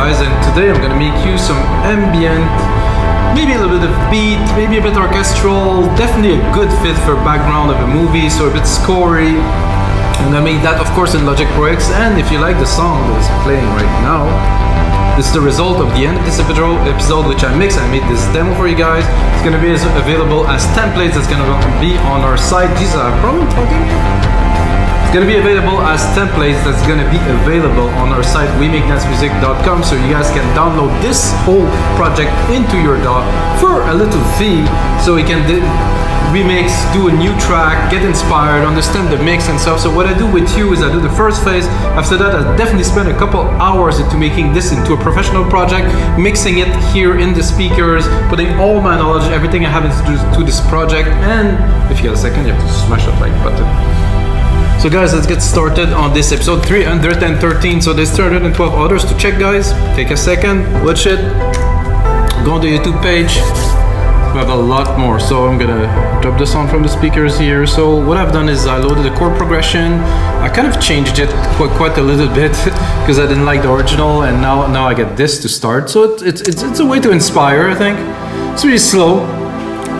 guys, and today I'm gonna make you some ambient, maybe a little bit of beat, maybe a bit orchestral, definitely a good fit for background of a movie, so a bit scory. And I made that of course in Logic Pro X, and if you like the song that is playing right now, this is the result of the end of this episode which I mixed. I made this demo for you guys. It's gonna be available as templates. It's gonna be on our site. Jesus, I'm probably talking. It's gonna be available as templates. That's gonna be available on our site wemakedancemusic.com, so you guys can download this whole project into your DAW for a little fee, so we can remix, do a new track, get inspired, understand the mix and stuff. So what I do with you is I do the first phase. After that, I definitely spend a couple hours into making this into a professional project, mixing it here in the speakers, putting all my knowledge, everything I have into this project. And if you got a second, you have to smash that like button. So guys, let's get started on this episode 313. So there's 312 others to check, guys. Take a second, watch it, go on the YouTube page. We have a lot more, so I'm gonna drop the sound from the speakers here. So what I've done is I loaded the chord progression. I kind of changed it quite a little bit because I didn't like the original, and now I get this to start. So it's a way to inspire, I think. It's really slow,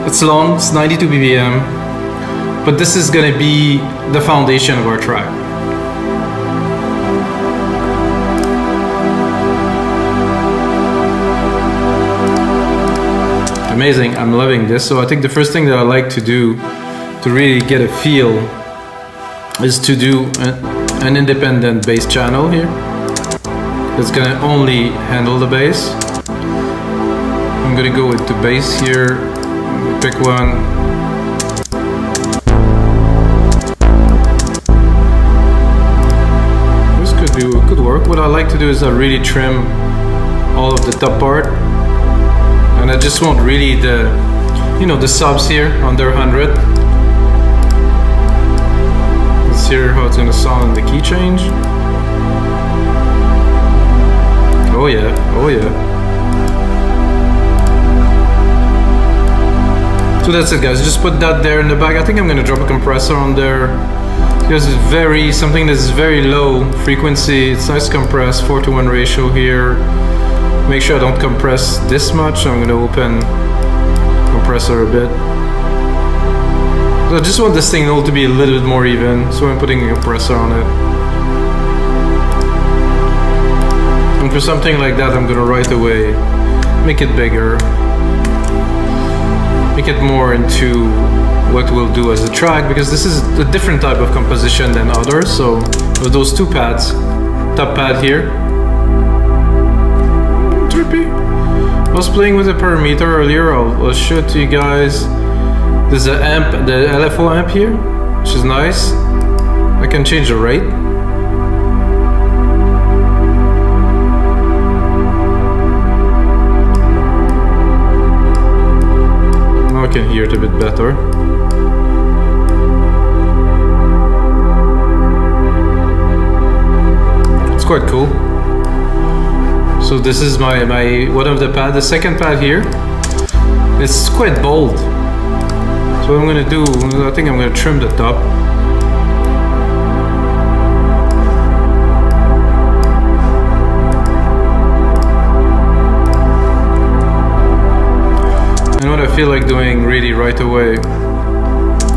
it's long, it's 92 BPM, but this is gonna be the foundation of our track. Amazing, I'm loving this. So I think the first thing that I like to do to really get a feel is to do an independent bass channel here. It's gonna only handle the bass. I'm gonna go with the bass here, pick one. This could work. What I like to do is I really trim all of the top part. And I just want really the subs here under 100. Let's hear how it's gonna sound in the key change. Oh yeah, oh yeah. So that's it, guys. Just put that there in the back. I think I'm gonna drop a compressor on there because it's something that's very low frequency. It's nice compressed, 4:1 ratio here. Make sure I don't compress this much. I'm gonna open compressor a bit. So I just want this thing all to be a little bit more even, so I'm putting a compressor on it. And for something like that, I'm gonna right away make it bigger, make it more into what we'll do as a track, because this is a different type of composition than others. So with those two pads, top pad here. I was playing with the parameter earlier. I'll show it to you guys. There's an amp, the LFO amp here, which is nice. I can change the rate. Now I can hear it a bit better. It's quite cool. So this is my one of the pad, the second pad here. It's quite bold. So what I'm gonna do, I think I'm gonna trim the top. And what I feel like doing really right away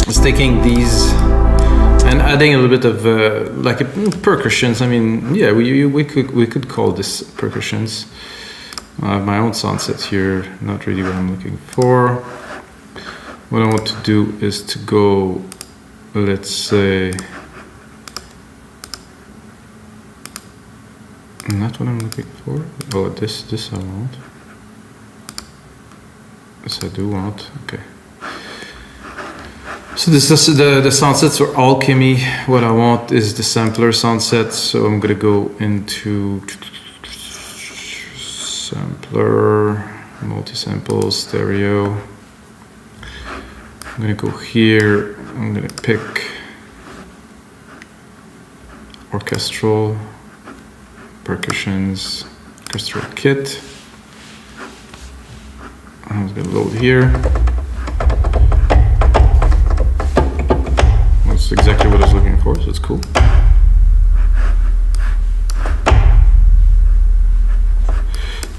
is taking these and adding a little bit of like percussions. I mean, yeah, we could call this percussions. I have my own sound set here, not really what I'm looking for. What I want to do is to go, let's say, not what I'm looking for. Oh, this I want. This I do want. Okay. So this is the sound sets are alchemy. What I want is the sampler sound set. So I'm gonna go into sampler, multi-sample, stereo. I'm gonna go here. I'm gonna pick orchestral, percussions, orchestral kit. I'm gonna load here. That's exactly what I was looking for, so it's cool.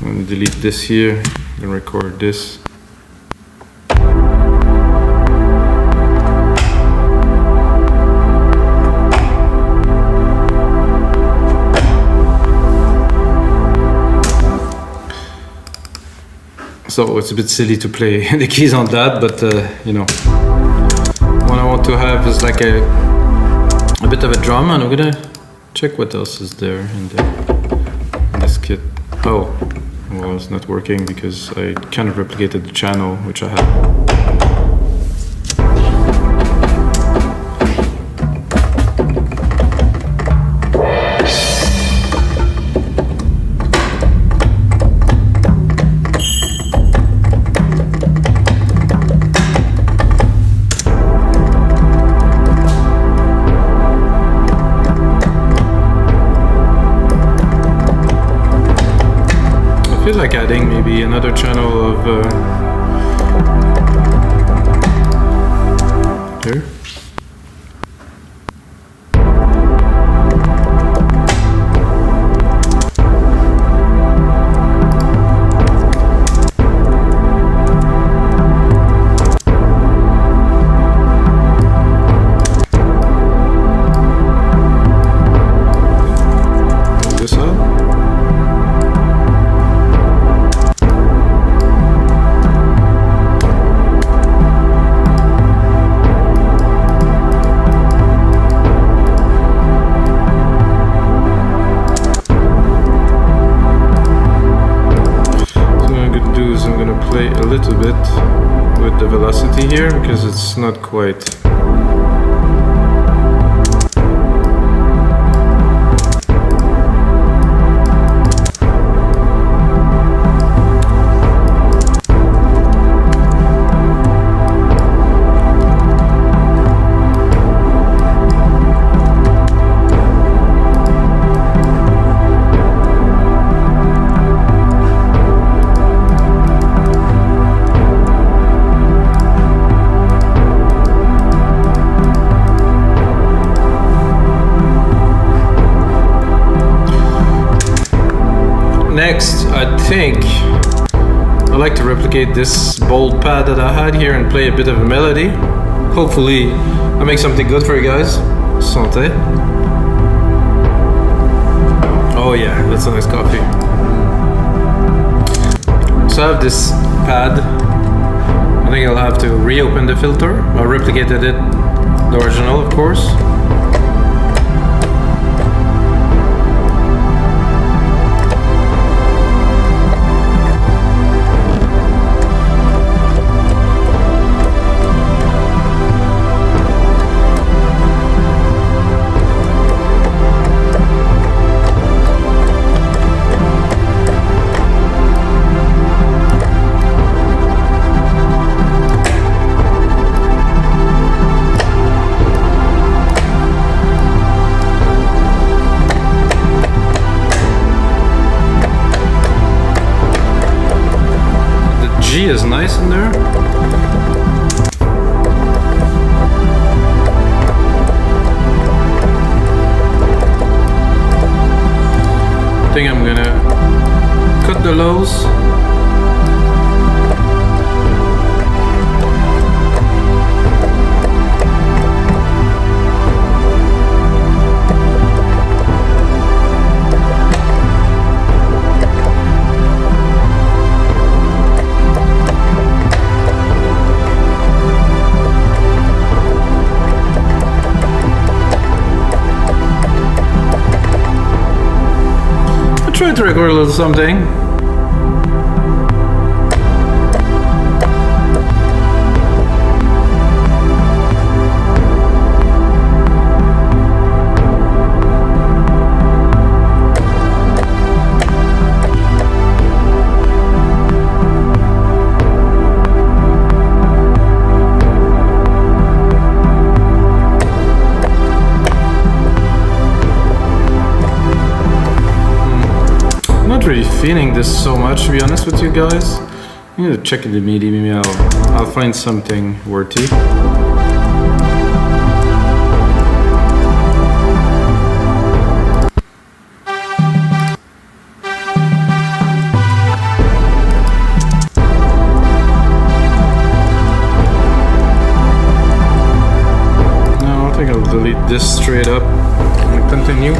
I'm gonna delete this here and record this. So it's a bit silly to play the keys on that, but you know, what I want to have is like a bit of a drum, and I'm gonna check what else is there in this kit. Oh, well, it's not working because I kind of replicated the channel which I had. I feel like adding maybe another channel of here. A little bit with the velocity here because it's not quite. Next, I think I like to replicate this bold pad that I had here and play a bit of a melody. Hopefully I make something good for you guys. Santé. Oh yeah, that's a nice coffee. So I have this pad. I think I'll have to reopen the filter. I replicated it, the original of course. G is nice in there. I think I'm gonna cut the lows. Try to record a little something. Really feeling this so much, to be honest with you guys. I'm gonna check the MIDI, maybe I'll find something worthy. this straight up and continue.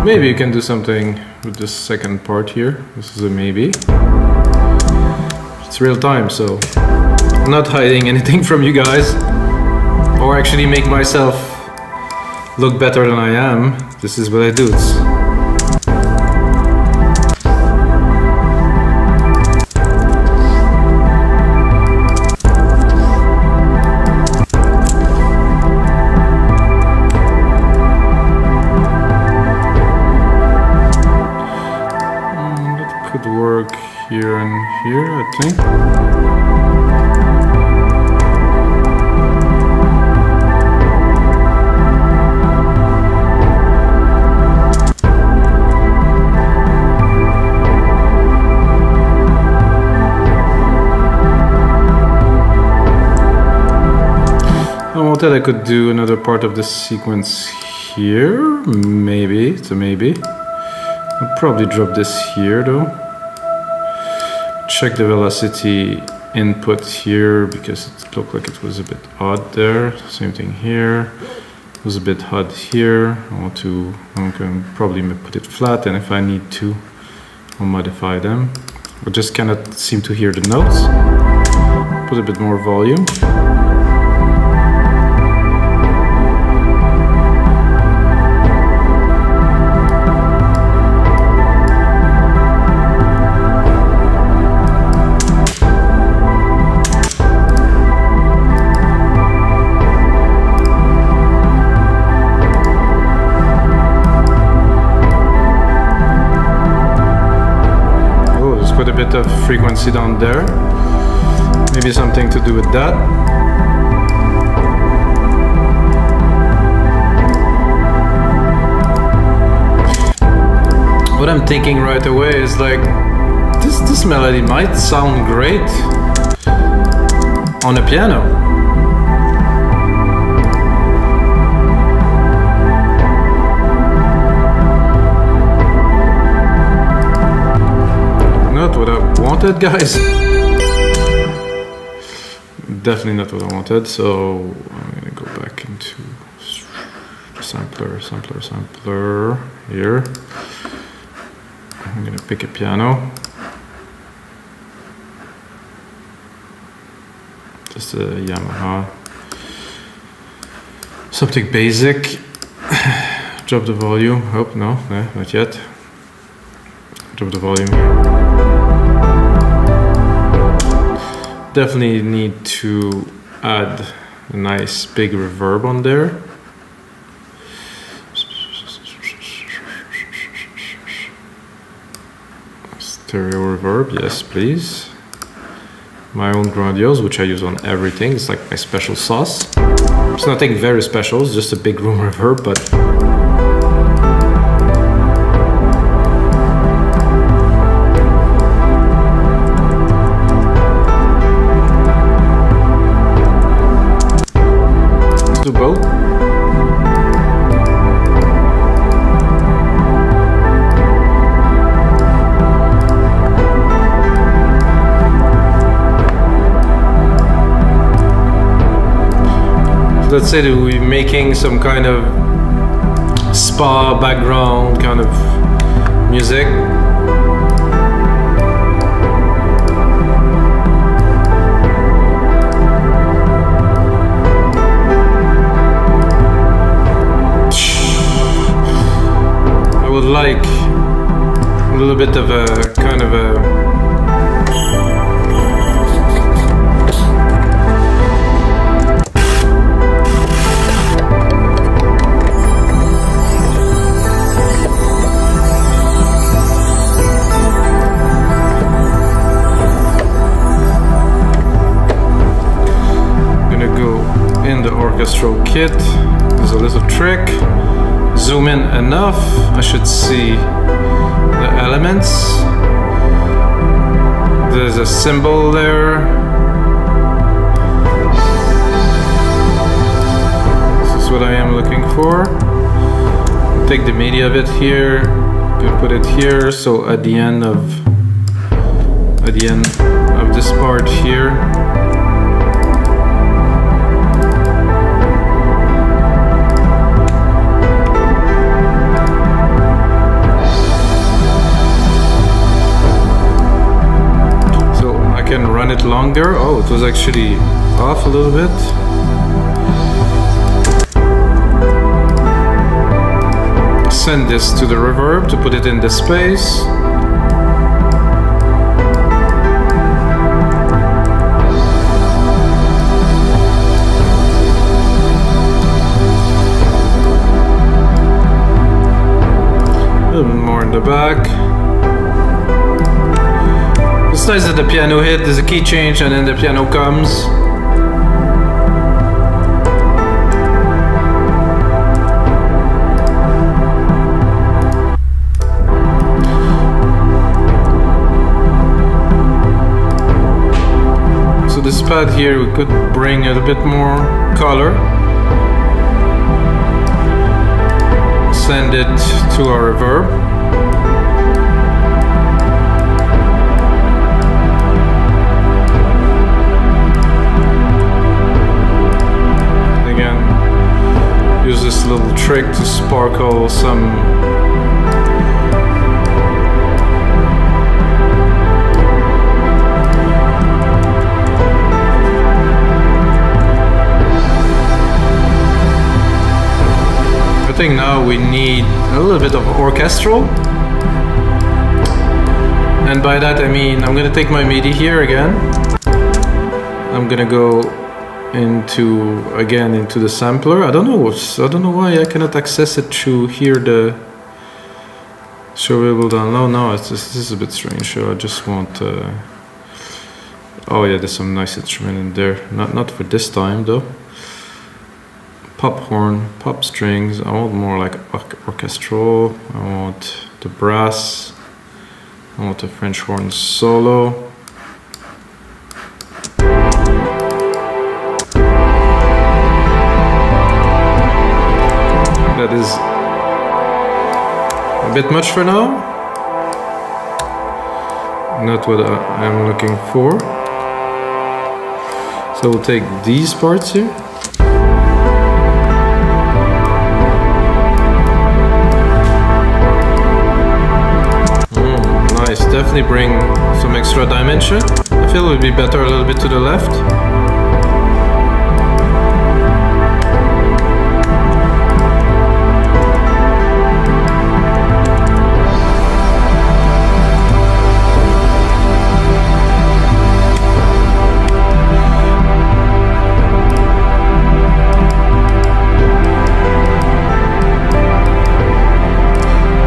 Maybe you can do something with this second part here. This is a maybe. It's real time, so I'm not hiding anything from you guys, or actually make myself look better than I am. This is what I do. Work here and here, I think. I wanted I could do another part of this sequence here. Maybe, it's a maybe. I'll probably drop this here though. Check the velocity input here because it looked like it was a bit odd there. Same thing here. It was a bit odd here. I'm going to probably put it flat, and if I need to, I'll modify them. I just cannot seem to hear the notes. Put a bit more volume. Put a bit of frequency down there. Maybe something to do with that. What I'm thinking right away is like, this melody might sound great on a piano. Not what I wanted, guys. Definitely not what I wanted, so I'm gonna go back into sampler here. I'm gonna pick a piano. Just a Yamaha. Something basic. Drop the volume. Oh, no, not yet. Drop the volume. Definitely need to add a nice big reverb on there. Stereo reverb, yes please. My own grandiose, which I use on everything. It's like my special sauce. It's nothing very special, it's just a big room reverb, but do both. let's say that we're making some kind of spa background kind of music. I would like a little bit of a kind of a orchestral kit. There's a little trick. Zoom in enough, I should see the elements. There's a cymbal there. This is what I am looking for. Take the MIDI of it here, put it here. So at the end of this part here. Can run it longer. Oh, it was actually off a little bit. Send this to the reverb to put it in the space. A little bit more in the back. It's nice that the piano hit, there's a key change and then the piano comes. So this pad here, we could bring a bit more color. Send it to our reverb. Use this little trick to sparkle some I think now we need a little bit of orchestral, and by that I mean I'm gonna take my MIDI here again. I'm gonna go into the sampler. I don't know why I cannot access it through here. The show able download. No, this is a bit strange. So I just want. Oh yeah, there's some nice instrument in there. Not for this time though. Pop horn, pop strings. I want more like orchestral. I want the brass. I want the French horn solo. That is a bit much for now. Not what I'm looking for. So we'll take these parts here. Nice, definitely bring some extra dimension. I feel it would be better a little bit to the left.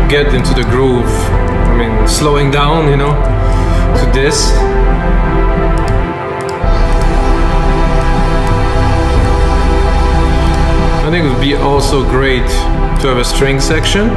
Get into the groove. I mean, slowing down, you know, to this. I think it would be also great to have a string section.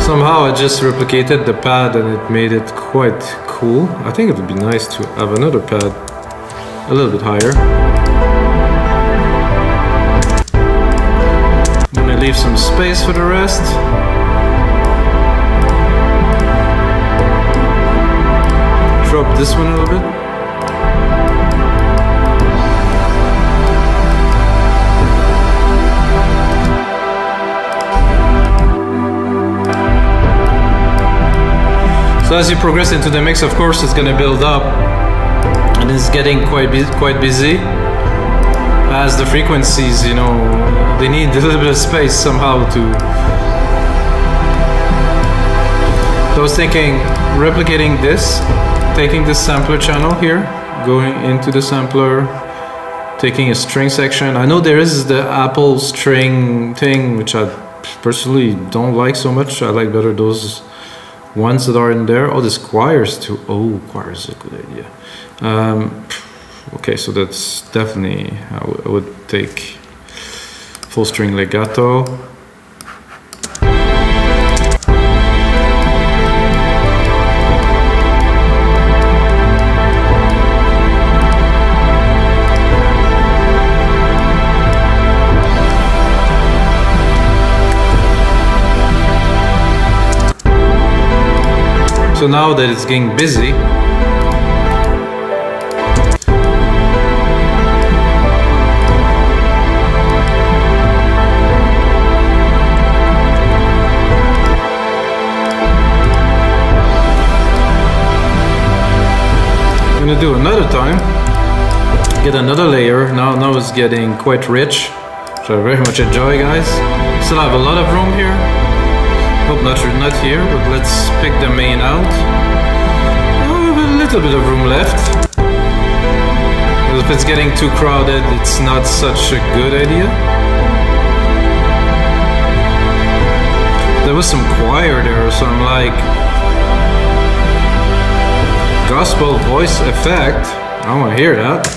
Somehow I just replicated the pad and it made it quite cool. I think it would be nice to have another pad a little bit higher. leave some space for the rest. Drop this one a little bit. So as you progress into the mix, of course, it's going to build up, and it's getting quite busy. As the frequencies, you know, they need a little bit of space somehow to. So I was thinking, replicating this, taking this sampler channel here, going into the sampler, taking a string section. I know there is the Apple string thing, which I personally don't like so much. I like better those ones that are in there. Oh, this choirs too. Oh, choirs is a good idea. Okay, so that's definitely, I would take full string legato. So now that it's getting busy, I'm gonna do another time, get another layer. Now it's getting quite rich, which I very much enjoy, guys. Still have a lot of room here. Hope not here, but let's pick the main out. Oh, a little bit of room left. But if it's getting too crowded, it's not such a good idea. There was some choir there, so I'm like, gospel voice effect. I want to hear that.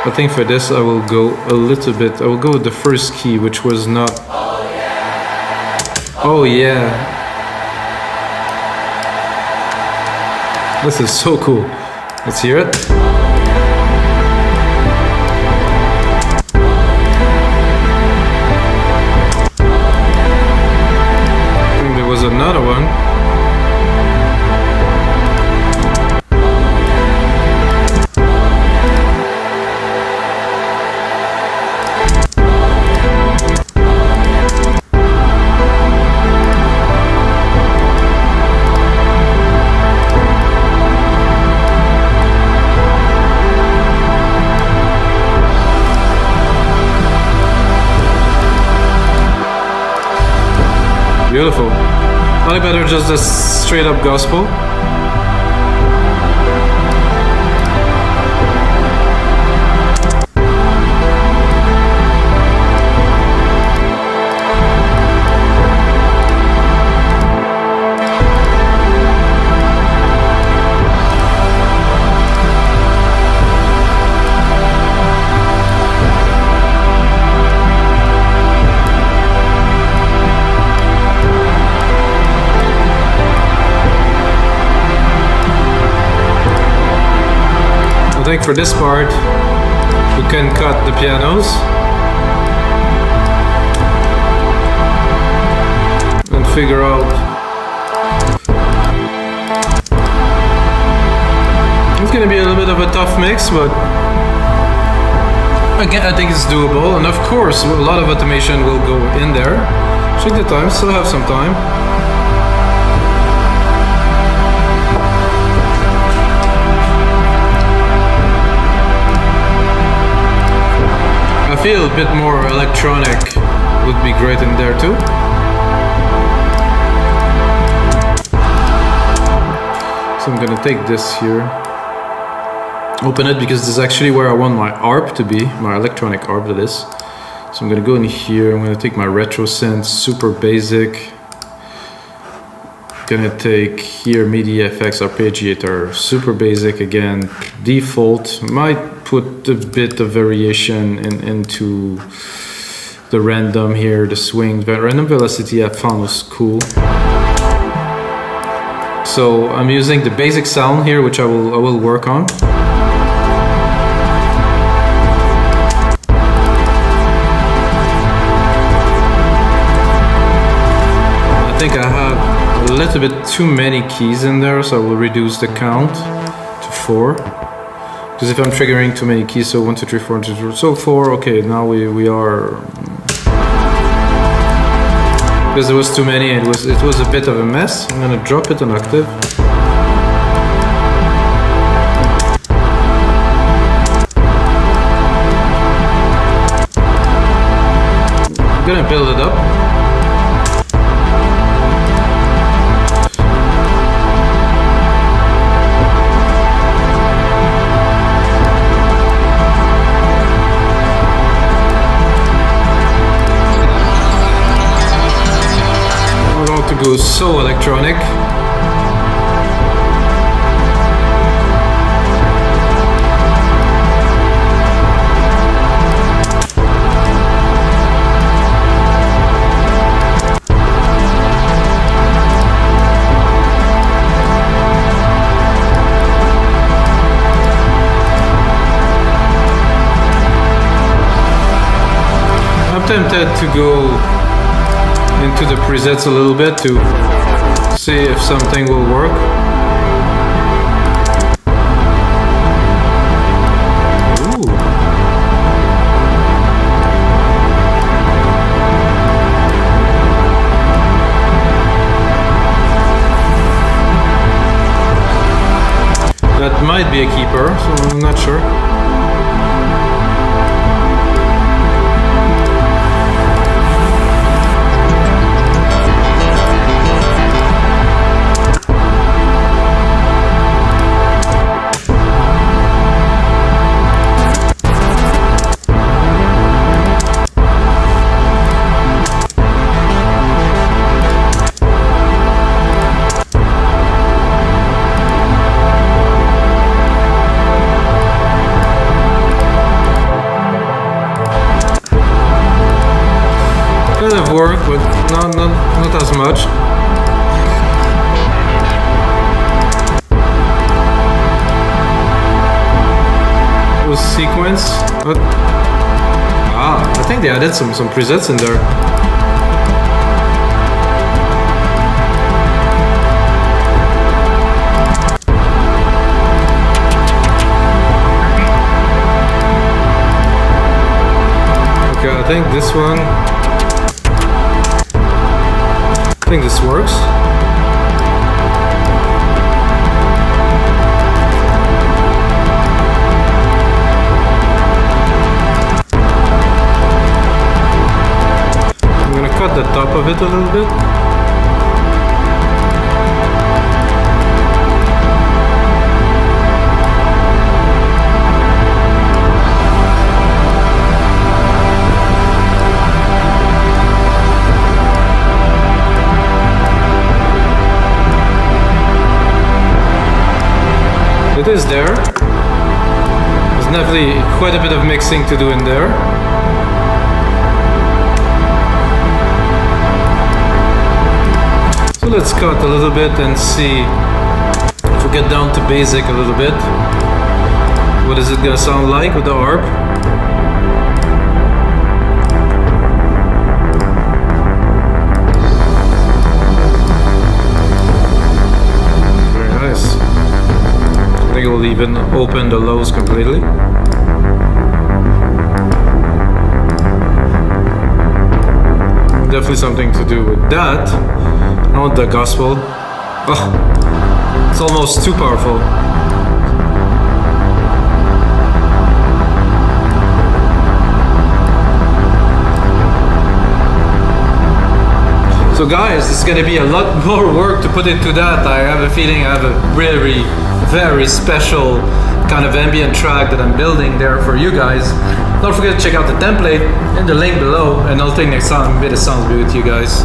I think for this I will go a little bit, I will go with the first key, which was not... Oh yeah! This is so cool. Let's hear it. I think there was another one. Beautiful. Probably better just a straight up gospel. I think for this part, we can cut the pianos and figure out. It's gonna be a little bit of a tough mix, but again, I think it's doable. And of course, a lot of automation will go in there. Check the time, still have some time. I feel a bit more electronic would be great in there too. So I'm gonna take this here, open it, because this is actually where I want my ARP to be, my electronic ARP that is. So I'm gonna go in here, I'm gonna take my retro synth, super basic. Gonna take here MIDI FX arpeggiator, super basic again, default. Might put a bit of variation into the random here, the swing. The random velocity I found was cool. So I'm using the basic sound here, which I will work on. I think I have a little bit too many keys in there, so I will reduce the count to 4. Because if I'm triggering too many keys, so 1, 2, 3, 4, 1, 2, 3, so 4, okay, now we are... Because there was too many, it was a bit of a mess. I'm gonna drop it an octave. I'm gonna build it up. To go so electronic. I'm tempted to go into the presets a little bit to see if something will work. Ooh. That might be a keeper, so I'm not sure. Work, but not as much. It was sequence. But, I think they added some presets in there. Okay, I think this one. I think this works. I'm gonna cut the top of it a little bit. It is there. There's definitely quite a bit of mixing to do in there. So let's cut a little bit and see if we get down to basic a little bit. What is it gonna sound like with the arp? I think it will even open the lows completely. Definitely something to do with that. Not the gospel. Oh, it's almost too powerful. So guys, it's gonna be a lot more work to put into that. I have a feeling I have a very special kind of ambient track that I'm building there for you guys. Don't forget to check out the template in the link below, and I'll take next time. May the sounds be with you guys.